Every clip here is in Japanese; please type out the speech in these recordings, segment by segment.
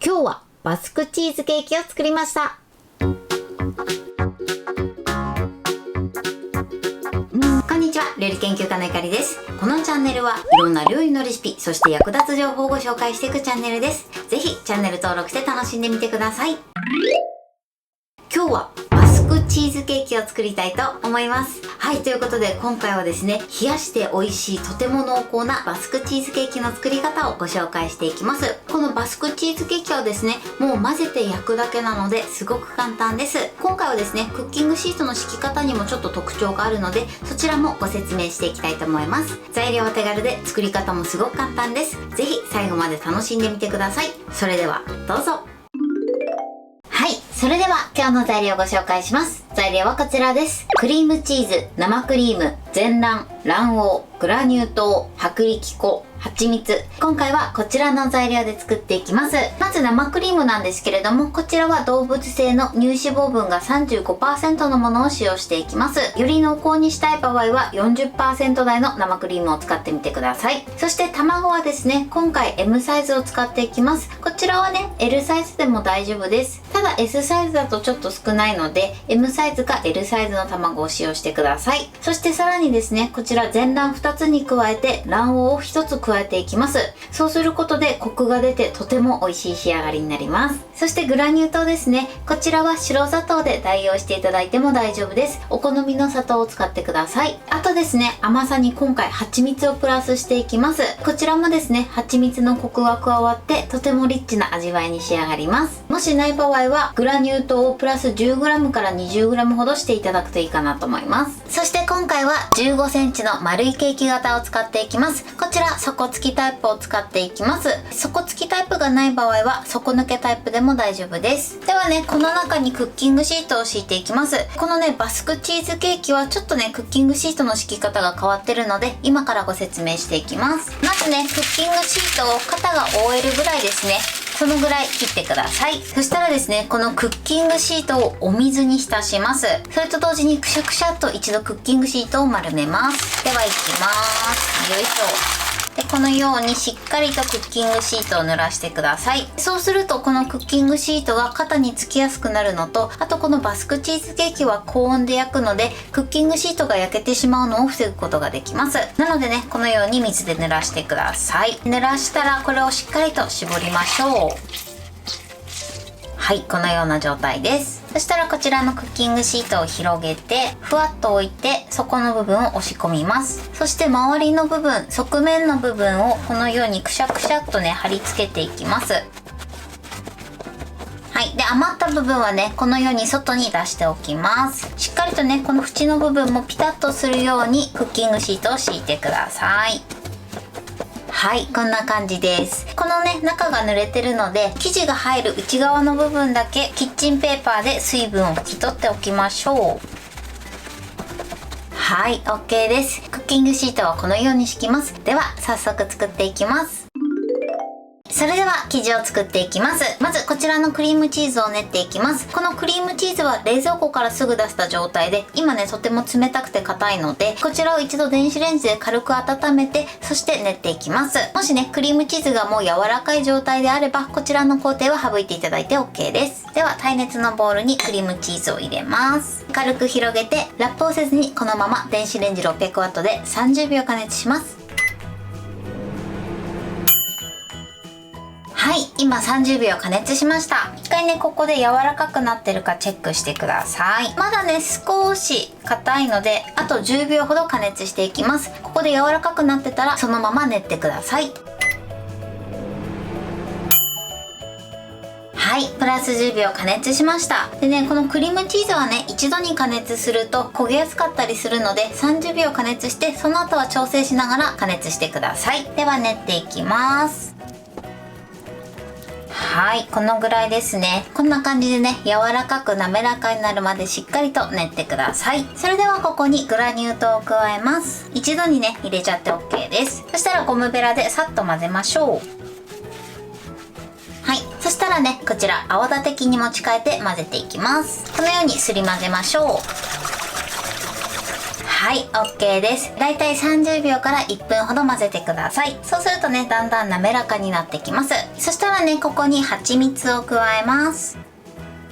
今日はバスクチーズケーキを作りました。こんにちは、料理研究家のゆかりです。このチャンネルはいろんな料理のレシピ、そして役立つ情報をご紹介していくチャンネルです。ぜひチャンネル登録して楽しんでみてください。今日はバスクチーズケーキを作りたいと思います。はい、ということで今回はですね、冷やして美味しいとても濃厚なバスクチーズケーキの作り方をご紹介していきます。このバスクチーズケーキはですね、もう混ぜて焼くだけなのですごく簡単です。今回はですね、クッキングシートの敷き方にもちょっと特徴があるので、そちらもご説明していきたいと思います。材料は手軽で作り方もすごく簡単です。ぜひ最後まで楽しんでみてください。それではどうぞ。はい、それでは今日の材料をご紹介します。材料はこちらです。クリームチーズ、生クリーム、全卵、卵黄、グラニュー糖、薄力粉、蜂蜜。今回はこちらの材料で作っていきます。まず生クリームなんですけれども、こちらは動物性の乳脂肪分が 35% のものを使用していきます。より濃厚にしたい場合は 40% 台の生クリームを使ってみてください。そして卵はですね、今回 M サイズを使っていきます。こちらはね、L サイズでも大丈夫です。ただ S サイズだとちょっと少ないので、M サイズか L サイズの卵を使用してください。そしてさらにですね、こちら全卵2つに加えて卵黄を1つ加えていきます。そうすることでコクが出てとても美味しい仕上がりになります。そしてグラニュー糖ですね。こちらは白砂糖で代用していただいても大丈夫です。お好みの砂糖を使ってください。あとですね、甘さに今回蜂蜜をプラスしていきます。こちらもですね、蜂蜜のコクが加わってとてもリッチな味わいに仕上がります。もしない場合はグラニュー糖をプラス 10g から 20g ほどしていただくといいかなと思います。そして今回は 15cm の丸いケーキ型を使っていきます。こちら底付きタイプを使っていきます。底付きタイプがない場合は底抜けタイプでも大丈夫です。ではね、この中にクッキングシートを敷いていきます。このね、バスクチーズケーキはちょっとね、クッキングシートの敷き方が変わってるので、今からご説明していきます。まずね、クッキングシートを肩が覆えるぐらいですね、そのぐらい切ってください。そしたらですね、このクッキングシートをお水に浸します。それと同時にくしゃくしゃっと一度クッキングシートを丸めます。では、いきます。よいしょ。でこのようにしっかりとクッキングシートを濡らしてください。そうするとこのクッキングシートが肩につきやすくなるのと、あとこのバスクチーズケーキは高温で焼くのでクッキングシートが焼けてしまうのを防ぐことができます。なのでね、このように水で濡らしてください。濡らしたらこれをしっかりと絞りましょう。はい、このような状態です。そしたらこちらのクッキングシートを広げてふわっと置いて底の部分を押し込みます。そして周りの部分、側面の部分をこのようにくしゃくしゃっとね貼り付けていきます。はい、で余った部分はね、このように外に出しておきます。しっかりとね、この縁の部分もピタッとするようにクッキングシートを敷いてください。はい、こんな感じです。このね、中が濡れてるので生地が入る内側の部分だけキッチンペーパーで水分を拭き取っておきましょう。はい、 OK です。クッキングシートはこのように敷きます。では早速作っていきます。それでは生地を作っていきます。まずこちらのクリームチーズを練っていきます。このクリームチーズは冷蔵庫からすぐ出した状態で、今ねとても冷たくて硬いので、こちらを一度電子レンジで軽く温めて、そして練っていきます。もしねクリームチーズがもう柔らかい状態であれば、こちらの工程は省いていただいて OK です。では耐熱のボウルにクリームチーズを入れます。軽く広げてラップをせずにこのまま電子レンジ 600W で30秒加熱します。はい、今30秒加熱しました。一回ね、ここで柔らかくなってるかチェックしてください。まだね、少し硬いので、あと10秒ほど加熱していきます。ここで柔らかくなってたら、そのまま練ってください。はい、プラス10秒加熱しました。でね、このクリームチーズはね、一度に加熱すると焦げやすかったりするので、30秒加熱して、その後は調整しながら加熱してください。では練っていきます。はい、このぐらいですね。こんな感じでね、柔らかく滑らかになるまでしっかりと練ってください。それではここにグラニュー糖を加えます。一度にね、入れちゃって OK です。そしたらゴムベラでさっと混ぜましょう。はい、そしたらね、こちら泡立て器に持ち替えて混ぜていきます。このようにすり混ぜましょう。はい、OK です。だいたい30秒から1分ほど混ぜてください。そうするとね、だんだん滑らかになってきます。そしたらね、ここに蜂蜜を加えます。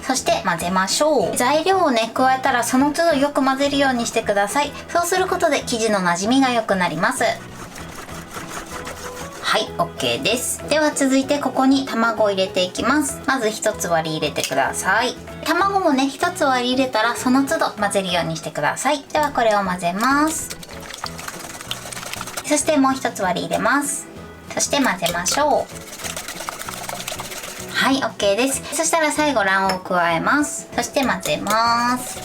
そして混ぜましょう。材料をね、加えたらその都度よく混ぜるようにしてください。そうすることで生地の馴染みが良くなります。はい、OK です。では続いてここに卵を入れていきます。まず1つ割り入れてください。卵もね、1つ割り入れたらその都度混ぜるようにしてください。ではこれを混ぜます。そしてもう1つ割り入れます。そして混ぜましょう。はい、OK です。そしたら最後卵黄を加えます。そして混ぜます。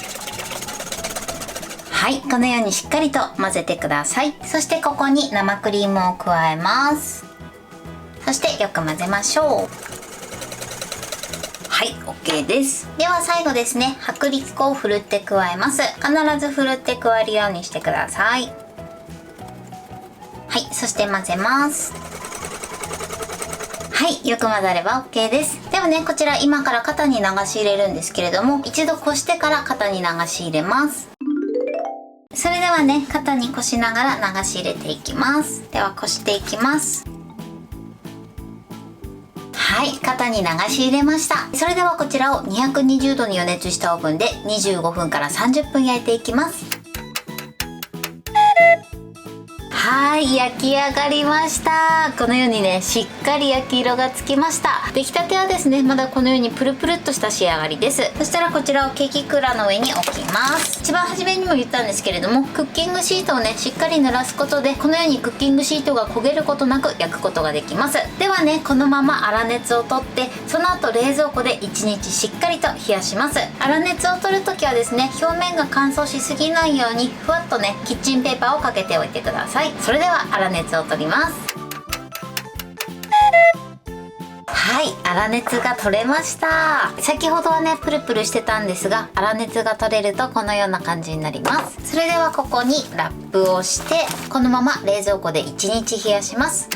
はい、このようにしっかりと混ぜてください。そしてここに生クリームを加えます。そしてよく混ぜましょう。はい、OK です。では最後ですね、薄力粉をふるって加えます。必ずふるって加えるようにしてください。はい、そして混ぜます。はい、よく混ざれば OK です。ではね、こちら今から型に流し入れるんですけれども、一度こしてから型に流し入れます。それではね、型にこしながら流し入れていきます。ではこしていきます。はい、型に流し入れました。それではこちらを220度に予熱したオーブンで25分から30分焼いていきます。はい、焼き上がりました。このようにね、しっかり焼き色がつきました。出来たてはですね、まだこのようにプルプルっとした仕上がりです。そしたらこちらをケーキクラの上に置きます。一番初めにも言ったんですけれども、クッキングシートをね、しっかり濡らすことでこのようにクッキングシートが焦げることなく焼くことができます。ではね、このまま粗熱を取ってその後冷蔵庫で1日しっかりと冷やします。粗熱を取るときはですね、表面が乾燥しすぎないようにふわっとね、キッチンペーパーをかけておいてください。それでは粗熱を取ります。はい、粗熱が取れました。先ほどはね、プルプルしてたんですが、粗熱が取れるとこのような感じになります。それではここにラップをしてこのまま冷蔵庫で1日冷やします。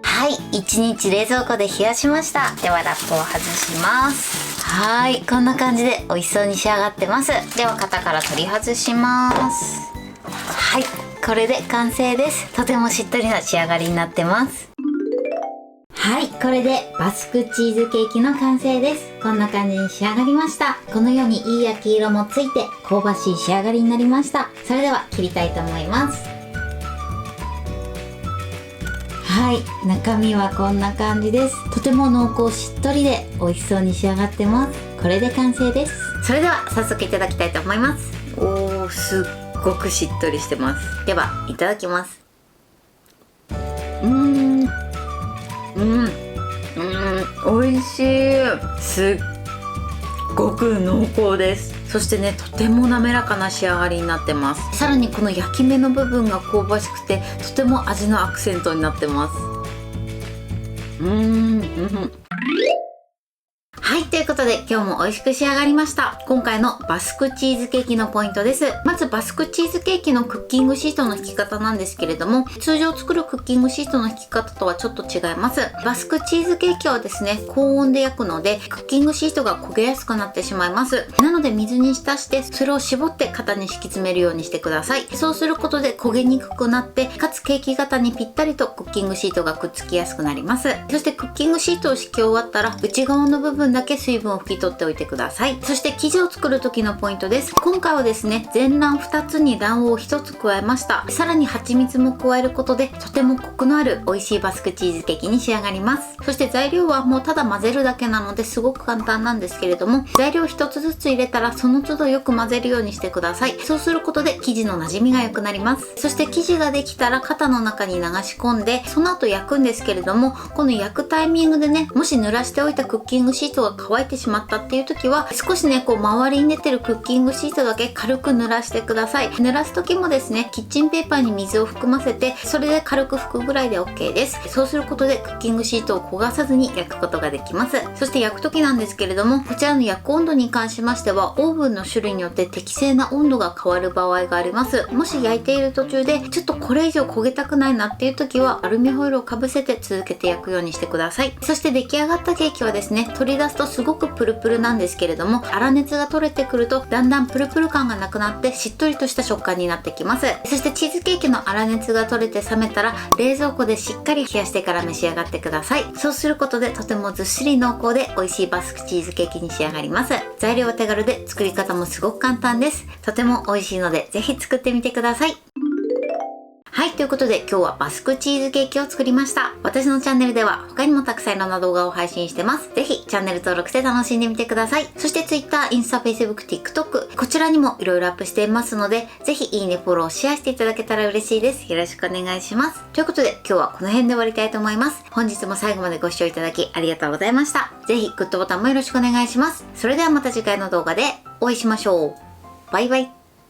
はい、1日冷蔵庫で冷やしました。ではラップを外します。はい、こんな感じで美味しそうに仕上がってます。では型から取り外します。はい、これで完成です。とてもしっとりな仕上がりになってます。はい、これでバスクチーズケーキの完成です。こんな感じに仕上がりました。このようにいい焼き色もついて香ばしい仕上がりになりました。それでは切りたいと思います。はい、中身はこんな感じです。とても濃厚しっとりで美味しそうに仕上がってます。これで完成です。それでは早速いただきたいと思います。おー、すっごくしっとりしてます。ではいただきます。美味しい。すっごく濃厚です。そしてね、とても滑らかな仕上がりになってます。さらにこの焼き目の部分が香ばしくてとても味のアクセントになってます。はい、ということで今日も美味しく仕上がりました。今回のバスクチーズケーキのポイントです。まずバスクチーズケーキのクッキングシートの引き方なんですけれども、通常作るクッキングシートの引き方とはちょっと違います。バスクチーズケーキはですね、高温で焼くのでクッキングシートが焦げやすくなってしまいます。なので水に浸してそれを絞って型に敷き詰めるようにしてください。そうすることで焦げにくくなって、かつケーキ型にぴったりとクッキングシートがくっつきやすくなります。そしてクッキングシートを敷き終わったら内側の部分だけ水分を拭き取っておいてください。そして生地を作る時のポイントです。今回はですね、全卵2つに卵黄を1つ加えました。さらに蜂蜜も加えることでとてもコクのある美味しいバスクチーズケーキに仕上がります。そして材料はもうただ混ぜるだけなのですごく簡単なんですけれども、材料1つずつ入れたらその都度よく混ぜるようにしてください。そうすることで生地の馴染みが良くなります。そして生地ができたら型の中に流し込んでその後焼くんですけれども、この焼くタイミングでね、もし濡らしておいたクッキングシートが乾いてしまったっていう時は少しね、こう周りに出てるクッキングシートだけ軽く濡らしてください。濡らす時もですね、キッチンペーパーに水を含ませてそれで軽く拭くぐらいで OK です。そうすることでクッキングシートを焦がさずに焼くことができます。そして焼く時なんですけれども、こちらの焼く温度に関しましてはオーブンの種類によって適正な温度が変わる場合があります。もし焼いている途中でちょっとこれ以上焦げたくないなっていう時はアルミホイルをかぶせて続けて焼くようにしてください。そして出来上がったケーキはですね、取り出すとすごごくプルプルなんですけれども、粗熱が取れてくるとだんだんプルプル感がなくなってしっとりとした食感になってきます。そしてチーズケーキの粗熱が取れて冷めたら冷蔵庫でしっかり冷やしてから召し上がってください。そうすることでとてもずっしり濃厚で美味しいバスクチーズケーキに仕上がります。材料は手軽で作り方もすごく簡単です。とても美味しいのでぜひ作ってみてください。はい、ということで今日はバスクチーズケーキを作りました。私のチャンネルでは他にもたくさんいろんな動画を配信してます。ぜひチャンネル登録して楽しんでみてください。そして Twitter、インスタ、Facebook、TikTok こちらにもいろいろアップしていますので、ぜひいいね、フォロー、シェアしていただけたら嬉しいです。よろしくお願いします。ということで今日はこの辺で終わりたいと思います。本日も最後までご視聴いただきありがとうございました。ぜひグッドボタンもよろしくお願いします。それではまた次回の動画でお会いしましょう。バイバイ。